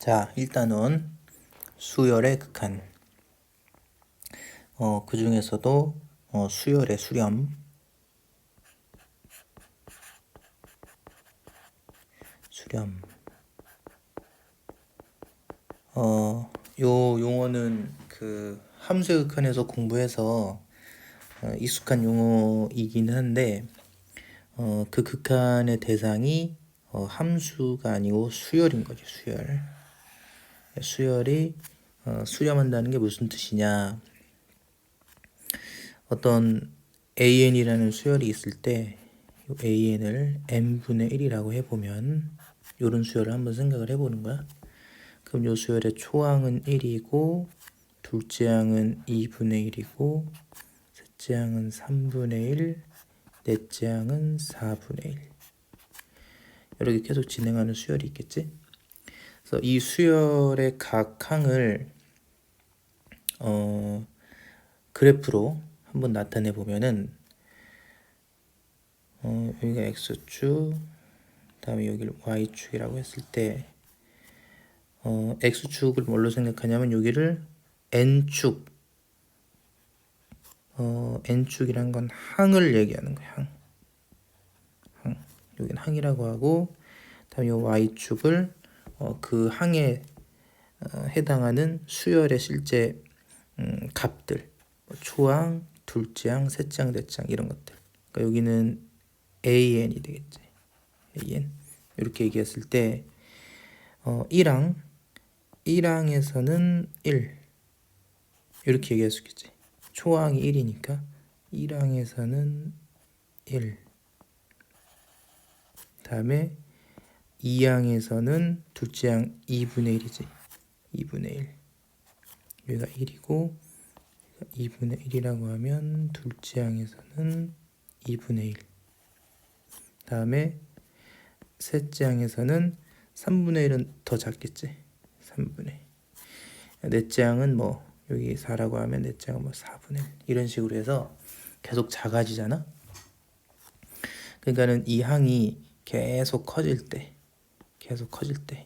자, 일단은 수열의 극한. 그 중에서도 수열의 수렴. 요 용어는 그 함수의 극한에서 공부해서 익숙한 용어이긴 한데, 그 극한의 대상이 함수가 아니고 수열인 거죠. 수열이 수렴한다는 게 무슨 뜻이냐? 어떤 AN이라는 수열이 있을 때 AN을 n분의 1이라고 해보면 이런 수열을 한번 생각을 해보는 거야. 그럼 요 수열의 초항은 1이고 둘째 항은 2분의 1이고 셋째 항은 3분의 1, 넷째 항은 4분의 1. 이렇게 계속 진행하는 수열이 있겠지? 그래서 이 수열의 각 항을 그래프로 한번 나타내 보면은 여기가 x축, 다음에 여기를 y축이라고 했을 때 x축을 뭘로 생각하냐면 여기를 n축, n축이란 건 항을 얘기하는 거야. 항. 여기는 항이라고 하고, 다음에 이 y축을 그 항에 해당하는 수열의 실제 값들, 초항, 둘째 항, 셋째 항, 넷째 항 이런 것들. 그러니까 여기는 AN이 되겠지. AN. 이렇게 얘기했을 때 1항에서는 1 이렇게 얘기할 수 있겠지. 초항이 1이니까 1항에서는 1. 다음에 2항에서는 둘째 항 2분의 1이지. 2분의 1. 여기가 1이고 2분의 1이라고 하면 둘째 항에서는 2분의 1. 다음에 셋째 항에서는 3분의 1은 더 작겠지. 3분의 1. 넷째 항은 뭐 여기 4라고 하면 넷째 항은 뭐 4분의 1 이런 식으로 해서 계속 작아지잖아. 그러니까는 이 항이 계속 커질 때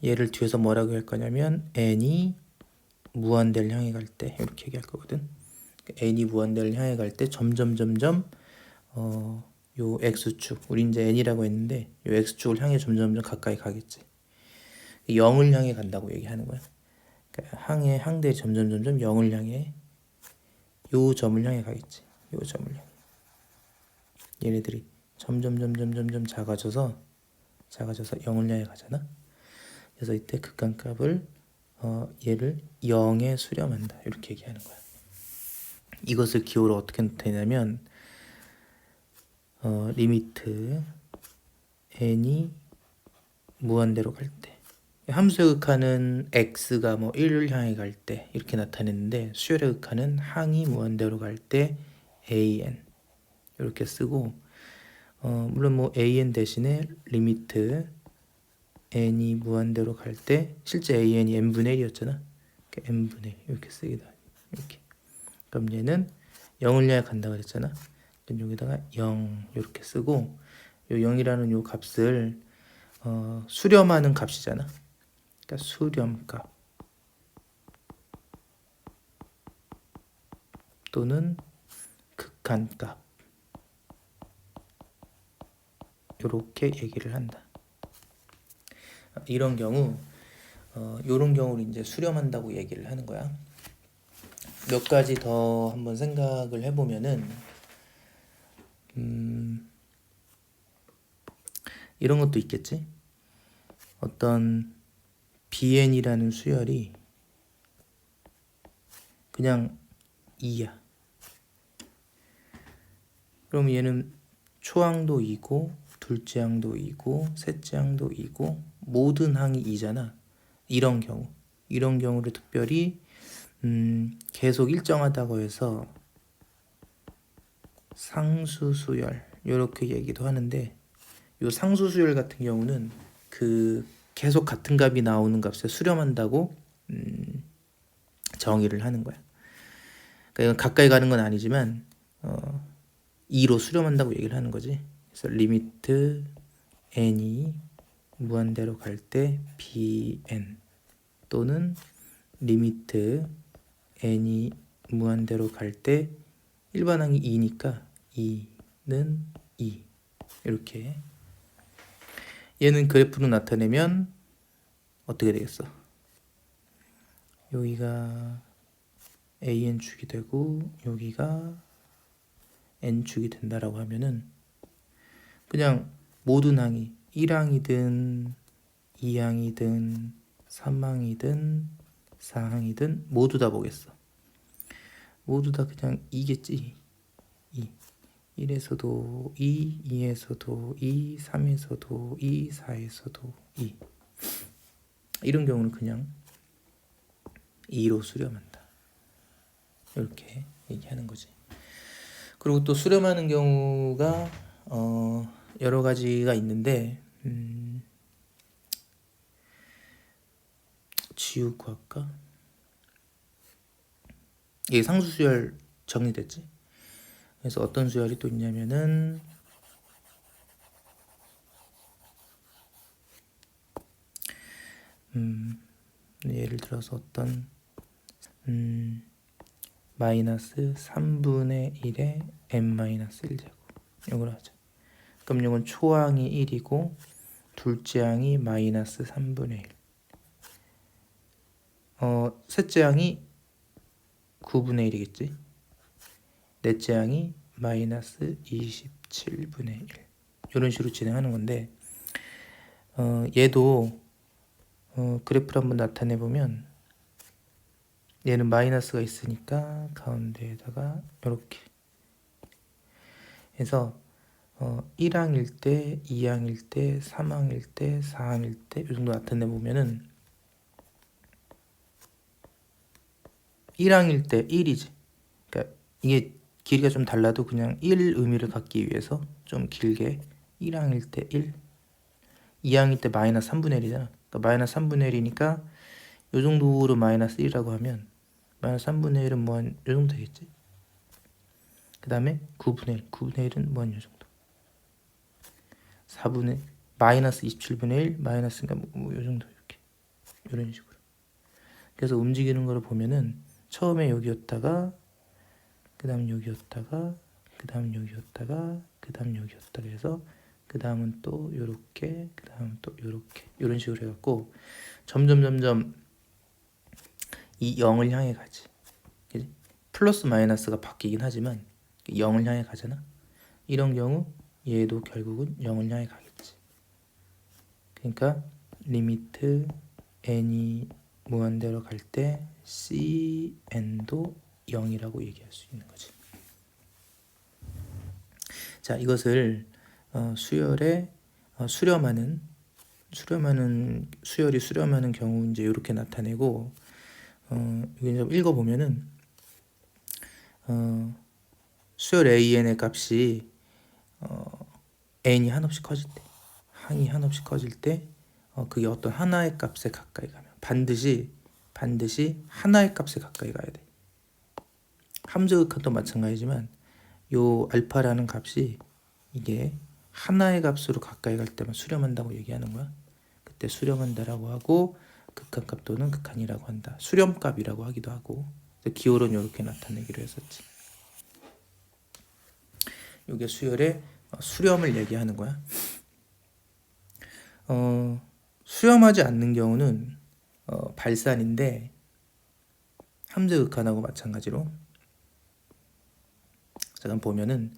얘를 뒤에서 뭐라고 할 거냐면 n이 무한대를 향해 갈 때 이렇게 얘기할 거거든. n이 무한대를 향해 갈 때 점점 요 x축, 우리 이제 n이라고 했는데 요 x축을 향해 점점 가까이 가겠지. 0을 향해 간다고 얘기하는 거야. 그러니까 항대에 점점 0을 향해, 요 점을 향해 가겠지. 요 점을 향해. 얘네들이 점점 작아져서 0을 향해 가잖아. 그래서 이때 극한값을 얘를 0에 수렴한다 이렇게 얘기하는 거야. 이것을 기호로 어떻게 나타내냐면 리미트 n이 무한대로 갈 때, 함수의 극한은 x가 뭐 1을 향해 갈 때 이렇게 나타냈는데, 수열의 극한은 항이 무한대로 갈 때 an 이렇게 쓰고, 물론 뭐 an 대신에 리미트 n이 무한대로 갈 때, 실제 an이 n분의 1이었잖아. n분의 1 이렇게 쓰기도 하고 이렇게. 그럼 얘는 0을 향해 간다 그랬잖아. 그럼 여기다가 0 이렇게 쓰고, 요 0이라는 요 값을 수렴하는 값이잖아. 그러니까 수렴값 또는 극한값 이렇게 얘기를 한다. 이런 경우 이런 경우를 이제 수렴한다고 얘기를 하는 거야. 몇 가지 더 한번 생각을 해보면은 이런 것도 있겠지. 어떤 BN이라는 수열이 그냥 2야. 그럼 얘는 초항도 2고 둘째 항도 2고 셋째 항도 2고 모든 항이 2잖아. 이런 경우를 특별히 계속 일정하다고 해서 상수수열 이렇게 얘기도 하는데, 요 상수수열 같은 경우는 그 계속 같은 값이 나오는 값에 수렴한다고 정의를 하는 거야. 그러니까 가까이 가는 건 아니지만 2로 수렴한다고 얘기를 하는 거지. 그래서 리미트 n이 무한대로 갈 때 bn 또는 리미트 n이 무한대로 갈 때 일반항이 2니까 2는 2 이렇게. 얘는 그래프로 나타내면 어떻게 되겠어? 여기가 AN축이 되고 여기가 N축이 된다라고 하면은 그냥 모든 항이 1항이든 2항이든 3항이든 4항이든 모두 다 보겠어. 모두 다 그냥 2겠지. 2. 1에서도 2, 2에서도 2, 3에서도 2, 4에서도 2. 이런 경우는 그냥 2로 수렴한다. 이렇게 얘기하는 거지. 그리고 또 수렴하는 경우가 여러 가지가 있는데 지우고 할까? 이게 상수 수열 정리됐지? 그래서 어떤 수열이 또 있냐면은 예를 들어서 어떤 마이너스 3분의 1에 n-1제곱 이걸 하자. 그럼 이건 초항이 1이고 둘째 항이 마이너스 3분의 1. 셋째 항이 9분의 1이겠지. 넷째 항이 마이너스 27분의 1. 이런 식으로 진행하는 건데 얘도 그래프를 한번 나타내 보면 얘는 마이너스가 있으니까 가운데에다가 이렇게 해서 1항일 때, 2항일 때, 3항일 때, 4항일 때 이 정도 나타내 보면은 1항일 때 1이지. 그러니까 이게 길이가 좀 달라도 그냥 1 의미를 갖기 위해서 좀 길게 1항일 때 1, 2항일 때 마이너스 3분의 1이잖아. 그러니까 마이너스 3분의 1이니까 이 정도로 마이너스 1이라고 하면 마이너스 3분의 1은 뭐 한 요 정도 되겠지. 그 다음에 9분의 1은 뭐 한 요 정도. 4분의 마이너스 27분의 1 마이너스가 뭐 요 정도 이렇게 이런 식으로. 그래서 움직이는 걸 보면은 처음에 여기였다가 그 다음 여기였다가 그 다음 여기였다가 그 다음 여기였다가 해서 그 다음은 또 요렇게 그 다음은 또 요렇게 이런 식으로 해갖고 점점 이 0을 향해 가지. 그치? 플러스 마이너스가 바뀌긴 하지만 0을 향해 가잖아. 이런 경우 얘도 결국은 0을 향해 가겠지. 그러니까 리미트 n이 무한대로 갈 때 cn도 0이라고 얘기할 수 있는 거지. 자, 이것을 수열에 수렴하는 수열이 수렴하는 경우 이제 이렇게 나타내고 여기 좀 읽어보면은 수열 AN의 값이 n이 한없이 커질 때, 항이 한없이 커질 때 그게 어떤 하나의 값에 가까이 가면 반드시 하나의 값에 가까이 가야 돼. 함수극한도 마찬가지지만 요 알파라는 값이 이게 하나의 값으로 가까이 갈 때만 수렴한다고 얘기하는 거야. 그때 수렴한다라고 하고 극한값 또는 극한이라고 한다. 수렴값이라고 하기도 하고. 기호론 이렇게 나타내기로 했었지. 이게 수열의 수렴을 얘기하는 거야. 수렴하지 않는 경우는 발산인데 함수 극한하고 마찬가지로 잠깐 보면은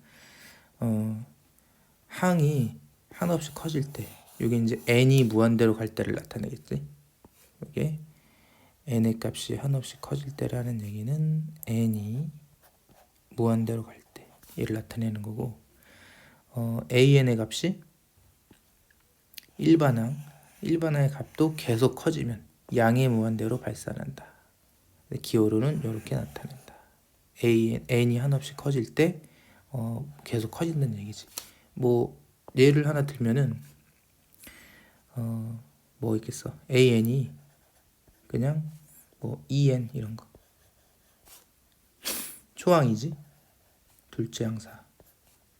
항이 한없이 커질 때 이게 이제 n이 무한대로 갈 때를 나타내겠지. 이게 n의 값이 한없이 커질 때라는 얘기는 n이 무한대로 갈 때 얘를 나타내는 거고 an의 값이 일반항의 값도 계속 커지면 양의 무한대로 발산한다. 기호로는 이렇게 나타낸다. n이 한없이 커질 때 계속 커진다는 얘기지. 뭐 예를 하나 들면은 뭐 있겠어? an이 그냥 뭐 2n 이런 거. 초항이지. 둘째 항 4,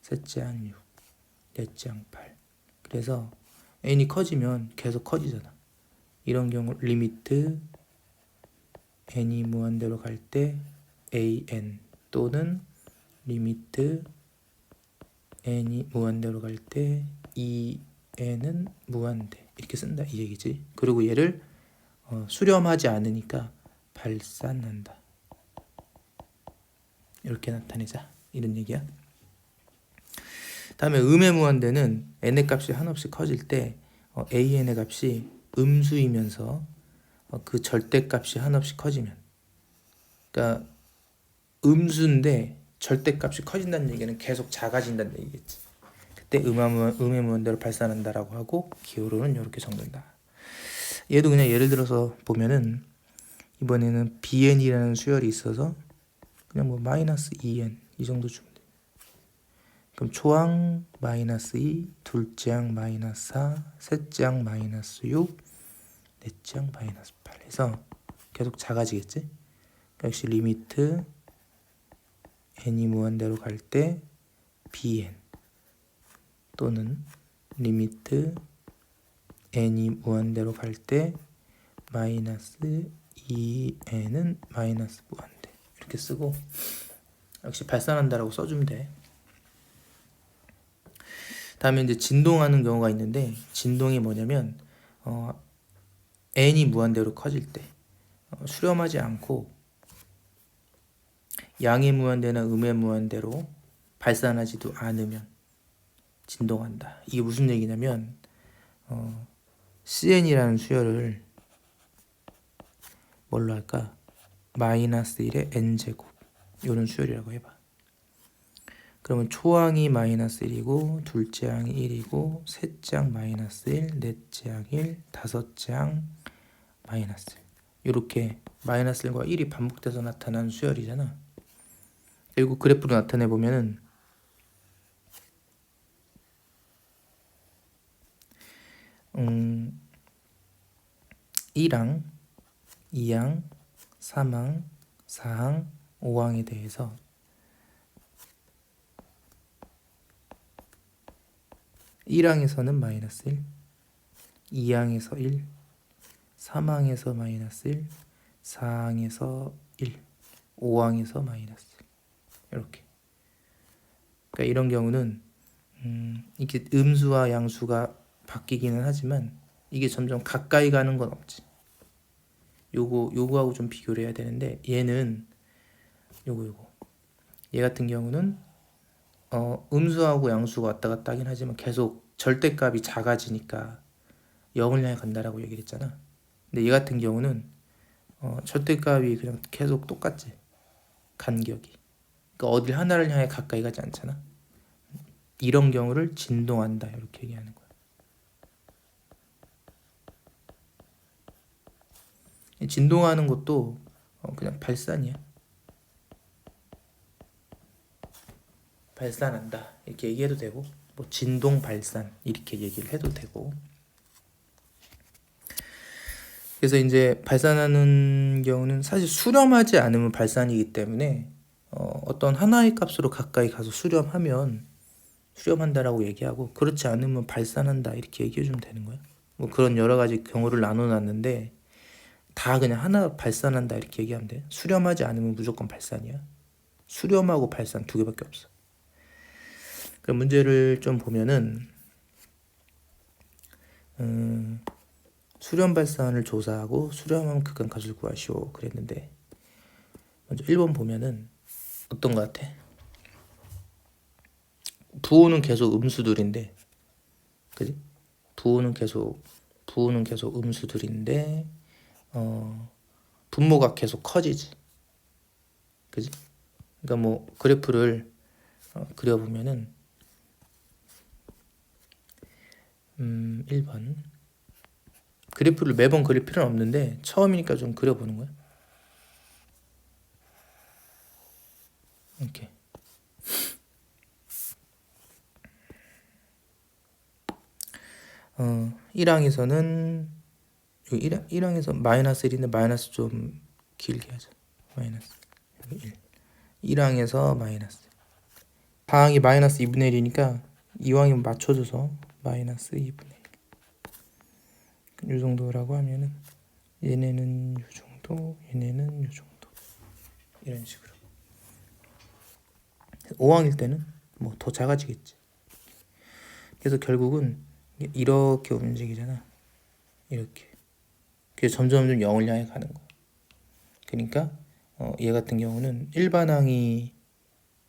셋째 항 6, 넷째 항 8. 그래서 n이 커지면 계속 커지잖아. 이런 경우 리미트 n이 무한대로 갈 때 an 또는 리미트 n이 무한대로 갈 때 en은 무한대 이렇게 쓴다 이 얘기지. 그리고 얘를 수렴하지 않으니까 발산한다 이렇게 나타내자 이런 얘기야. 다음에 음의 무한대는 n의 값이 한없이 커질 때 an의 값이 음수이면서 그 절대값이 한없이 커지면, 그러니까 음수인데 절대값이 커진다는 얘기는 계속 작아진다는 얘기겠지. 그때 음의 무한대로 발산한다라고 하고 기호로는 이렇게 적는다. 얘도 그냥 예를 들어서 보면은 이번에는 bn이라는 수열이 있어서 그냥 뭐 마이너스 2n 이 정도 주면 돼. 그럼 초항 마이너스 2, 둘째 항 마이너스 4, 셋째 항 마이너스 6, 넷째 항 마이너스 8 해서 계속 작아지겠지. 역시 리미트 n이 무한대로 갈 때 bn 또는 리미트 n이 무한대로 갈 때 마이너스 2n은 마이너스 무한대 이렇게 쓰고 역시 발산한다라고 써주면 돼. 다음에 이제 진동하는 경우가 있는데 진동이 뭐냐면 n이 무한대로 커질 때 수렴하지 않고 양의 무한대나 음의 무한대로 발산하지도 않으면 진동한다. 이게 무슨 얘기냐면 cn이라는 수열을 뭘로 할까? 마이너스 1의 n제곱 이런 수열이라고 해봐. 그러면 초항이 마이너스 1이고 둘째 항이 1이고 셋째 항 마이너스 1, 넷째 항 1, 다섯째 항 마이너스 1 이렇게 마이너스 1과 1이 반복돼서 나타나는 수열이잖아. 그리고 그래프로 나타내 보면은 1항, 2항, 3항, 4항, 5항에 대해서 1항에서는 마이너스 1, 2항에서 1, 3항에서 마이너스 1, 4항에서 1, 5항에서 마이너스 1 이렇게. 그러니까 이런 경우는 이게 음수와 양수가 바뀌기는 하지만 이게 점점 가까이 가는 건 없지. 요거하고 좀 비교를 해야 되는데 얘는 요거 얘 같은 경우는 음수하고 양수가 왔다 갔다 하긴 하지만 계속 절대값이 작아지니까 0을 향해 간다라고 얘기를 했잖아. 근데 얘 같은 경우는 절대값이 그냥 계속 똑같지. 간격이. 그러니까 어딜 하나를 향해 가까이 가지 않잖아. 이런 경우를 진동한다 이렇게 얘기하는 거야. 진동하는 것도 그냥 발산이야. 발산한다 이렇게 얘기해도 되고 뭐 진동 발산 이렇게 얘기를 해도 되고. 그래서 이제 발산하는 경우는 사실 수렴하지 않으면 발산이기 때문에 어떤 하나의 값으로 가까이 가서 수렴한다라고 얘기하고 그렇지 않으면 발산한다 이렇게 얘기해 주면 되는 거야. 뭐 그런 여러 가지 경우를 나눠놨는데 다 그냥 하나 발산한다 이렇게 얘기하면 돼. 수렴하지 않으면 무조건 발산이야. 수렴하고 발산 두 개밖에 없어. 그 문제를 좀 보면은 수렴 발산을 조사하고 수렴하면 극한값을 구하시오 그랬는데 먼저 1번 보면은 어떤 것 같아? 부호는 계속 음수들인데 그지? 부호는 계속 음수들인데 분모가 계속 커지지 그지? 그러니까 뭐 그래프를 그려보면은 1번 그래프를 매번 그릴 필요는 없는데 처음이니까 좀 그려보는 거야. 이렇게 1항에서는 1항에서 마이너스 1인데 마이너스 좀 길게 하자. 마이너스 1 1항에서 마이너스 4항이 마이너스 2분의 1이니까 2항이 맞춰줘서 마이너스 2분의 1 이 정도라고 하면은 얘네는 이 정도 정도, 얘네는 요 정도. 이런 식으로. 5항일 때는 뭐 더 작아지겠지. 그래서 결국은 이렇게 움직이잖아. 이렇게. 그래서 점점 0을 향해 가는 거야. 그러니까 얘 같은 경우는 일반항이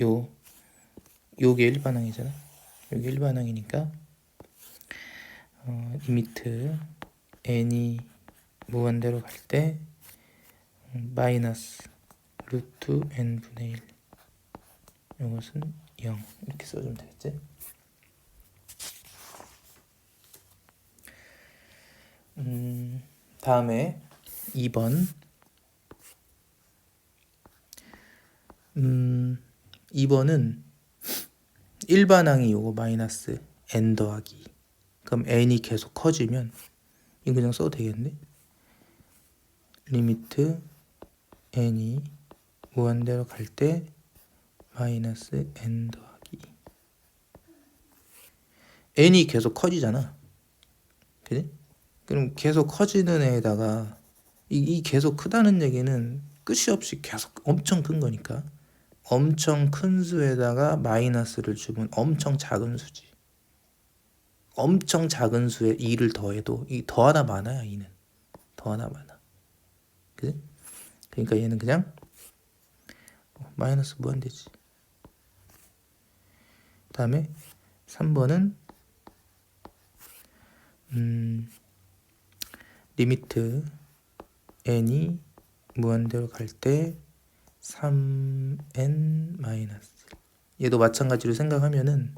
요게 일반항이잖아. 요게 일반항이니까 리미트 n이 무한대로 갈 때 마이너스 루트 n분의 1 이것은 0 이렇게 써주면 되겠지. 다음에 2번 2번은 일반항이 요거 마이너스 n 더하기 그럼 n이 계속 커지면 이거 그냥 써도 되겠네. 리미트 n이 무한대로 갈 때 마이너스 n 더하기 n이 계속 커지잖아. 그지? 그럼 계속 커지는 애에다가 이 계속 크다는 얘기는 끝이 없이 계속 엄청 큰 거니까 엄청 큰 수에다가 마이너스를 주면 엄청 작은 수지. 엄청 작은 수에 2를 더해도 이 더하나 마나야. 2는 더하나 마나. 그지? 그러니까 얘는 그냥 마이너스 무한대지. 다음에 3번은 리미트 n이 무한대로 갈 때 3n 마이너스. 얘도 마찬가지로 생각하면은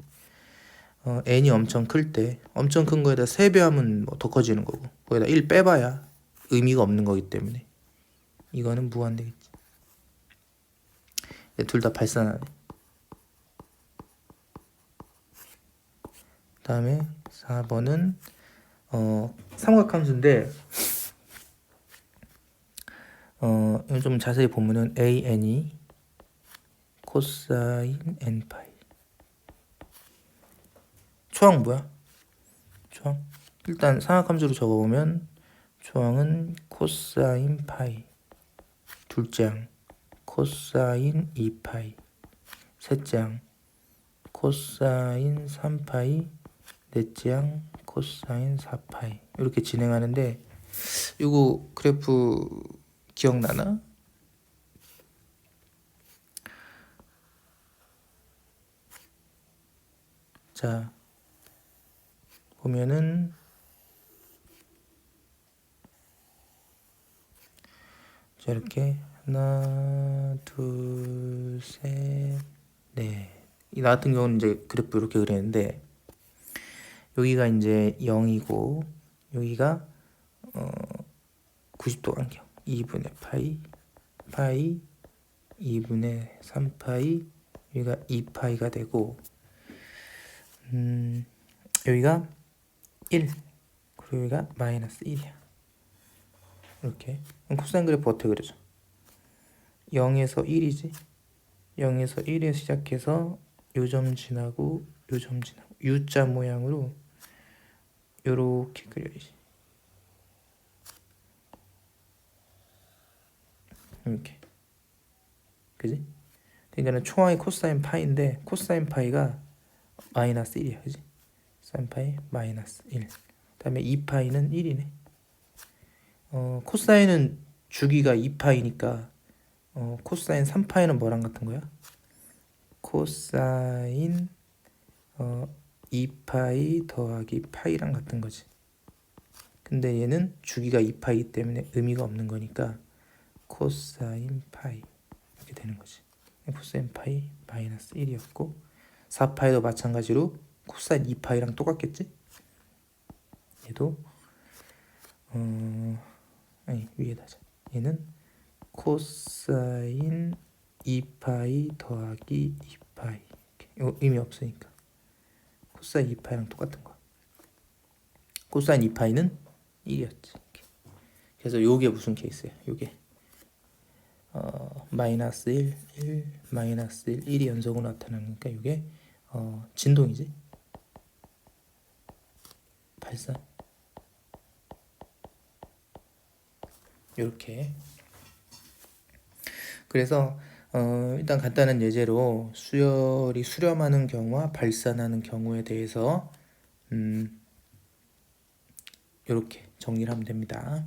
n이 엄청 클 때 엄청 큰 거에다 3배 하면 뭐 더 커지는 거고 거기다 1 빼봐야 의미가 없는 거기 때문에 이거는 무한대겠지. 둘 다 발산하네. 다음에 4번은 삼각함수인데 이걸 좀 자세히 보면은 an이 코사인 n 파이. 초항 뭐야? 초항 일단 삼각함수로 적어보면 초항은 코사인 파이, 둘째 항 코사인 2파이, 셋째 항 코사인 3파이, 넷째 항 코사인 4파이. 이렇게 진행하는데 이거 그래프 기억나나? 자 보면은 자 이렇게 하나 둘 셋 넷. 이 나 같은 경우는 이제 그래프 이렇게 그리는데 여기가 이제 0이고 여기가 90도 간격 2분의 파이 파이 2분의 3파이 여기가 2파이가 되고 여기가 1 그리고 여기가 마이너스 1이야. 이렇게 코사인 그래프 어떻게 그려져? 0에서 1이지. 0에서 1에 시작해서 요점 지나고 요점 지나고 U자 모양으로 요렇게 그려야지. 이렇게. 그지? 그러니까 초항이 코사인 파이인데 코사인 파이가 마이너스 1이야. 그지? 사인 파이 마이너스 1. 그다음에 2파이는 1이네. 코사인은 주기가 2파이니까 코사인 3파이는 뭐랑 같은 거야? 코사인 2파이 더하기 파이랑 같은 거지. 근데 얘는 주기가 2파이기 때문에 의미가 없는 거니까 코사인 파이 이렇게 되는 거지. 코사인 파이 마이너스 1이었고 4파이도 마찬가지로 코사인 2파이랑 똑같겠지? 얘도 아니 위에다 자. 얘는 코사인 2파이 더하기 2파이. 이거 의미 없으니까 코사인 2파이랑 똑같은 거야. 코사인 2파이는 1이었지. 그래서 요게 무슨 케이스야? 요게 마이너스 1, 1, 마이너스 1, 1이 연속으로 나타나니까 요게 진동이지. 발산. 요렇게 그래서 일단 간단한 예제로 수열이 수렴하는 경우와 발산하는 경우에 대해서 이렇게 정리를 하면 됩니다.